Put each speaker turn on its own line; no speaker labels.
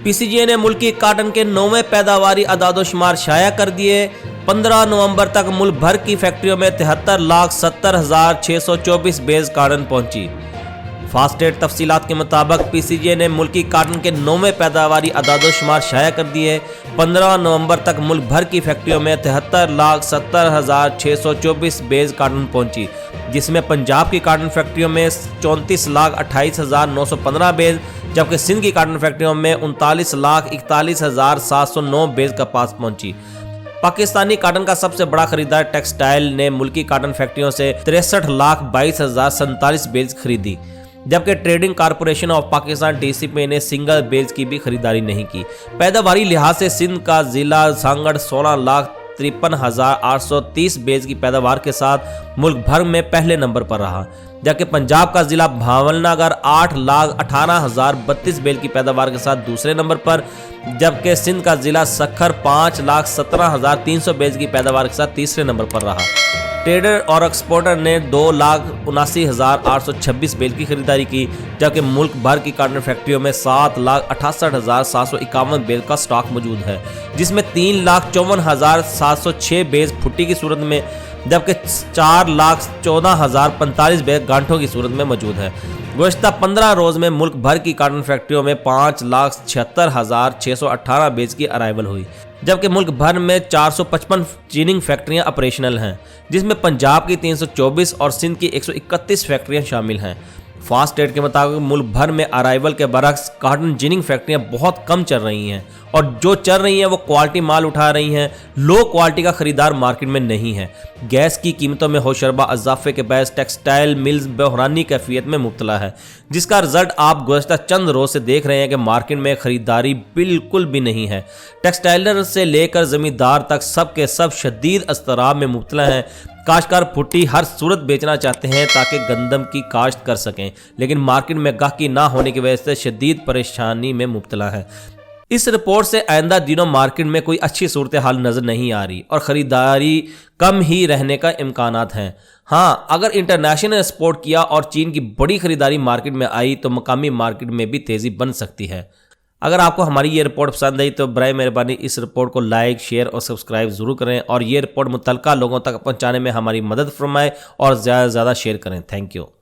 पीसीजीआई ने मुल्की काटन के 9वें पैदावारी अदादोशुमार शाया कर दिए। 15 नवंबर तक मुल्क भर की फैक्ट्रियों में 73,70,624 बेज काटन पहुंची। फास्टेट तफसीलात के मुताबिक पीसीजीआई ने मुल्की काटन के 9वें पैदावारी अदादोशुमार शाया कर दिए। 15 नवंबर तक मुल्क भर की फैक्ट्रियों में 73,70,624 बेज काटन पहुंची, जिसमें पंजाब की काटन फैक्ट्रियों में 34,28,915 बेज, जबकि सिंध की काटन फैक्ट्रियों में 39,41,709 बेज कपास पहुंची। पाकिस्तानी काटन का सबसे बड़ा खरीदार टेक्सटाइल ने मुल्की काटन फैक्ट्रियों से 63,22,047 बेज खरीदी, जबकि trading corporation of Pakistan TCP ने सिंगल बेज की भी खरीदारी नहीं की। पैदावारी लिहाज से सिंध का जिला सांगड़ 16,53,830 बेज की पैदावार के साथ मुल्क भर में पहले नंबर पर रहा, जबकि पंजाब का जिला भावलनगर 8,18,032 बेज की पैदावार के साथ दूसरे नंबर पर, जबकि सिंध का जिला सखर 5,17,300 बेज की पैदावार के साथ तीसरे नंबर पर रहा। ट्रेडर और एक्सपोर्टर ने 2,79,826 बेल की खरीदारी की, जबकि मुल्क भर की काटन फैक्ट्रियों में 7,68,751 बेल का स्टॉक मौजूद है, जिसमें 3,54,706 बेल फुट्टी की सूरत में, जबकि 4,14,045 बेल गांठों की सूरत में मौजूद है। गुज़श्ता 15 रोज़ में मुल्क भर की काटन फैक्ट्रियों में 5,76,618 बेज की अराइवल हुई, जबकि मुल्क भर में 455 चीनिंग फैक्ट्रियां ऑपरेशनल हैं, जिसमें पंजाब की 324 और सिंध की 131 फैक्ट्रियां शामिल हैं। फास्टेट के मुताबिक मुल्क भर में अराइवल के बरक्स काटन जिनिंग फैक्ट्रियां बहुत कम चल रही हैं, और जो चल रही हैं वो क्वालिटी माल उठा रही हैं। लो क्वालिटी का खरीदार मार्केट में नहीं है। गैस की कीमतों में होशरबा इजाफे के बायस टेक्सटाइल मिल्स बहरानी कैफियत में मुब्तला है, जिसका रिजल्ट आप गुज़श्ता चंद रोज से देख रहे हैं कि मार्केट में खरीदारी बिल्कुल भी नहीं है। टेक्सटाइलर से लेकर जमींदार तक सब के सब शदीद अस्तराब में मुब्तला हैं। काश्तकार फुट्टी हर सूरत बेचना चाहते हैं ताकि गंदम की काश्त कर सकें, लेकिन मार्केट में गाहकी ना होने की वजह से शदीद परेशानी में मुब्तला है। इस रिपोर्ट से आइंदा दिनों मार्केट में कोई अच्छी सूरत हाल नज़र नहीं आ रही और ख़रीदारी कम ही रहने का इम्कानात हैं। हाँ, अगर इंटरनेशनल एक्सपोर्ट किया और चीन की बड़ी खरीदारी मार्केट में आई तो मकामी मार्केट में भी तेज़ी बन सकती है। अगर आपको हमारी ये रिपोर्ट पसंद आई तो बराए मेहरबानी इस रिपोर्ट को लाइक, शेयर और सब्सक्राइब ज़रूर करें, और ये रिपोर्ट मुतल्लिका लोगों तक पहुँचाने में हमारी मदद फरमाएं और ज़्यादा से ज़्यादा शेयर करें। Thank you.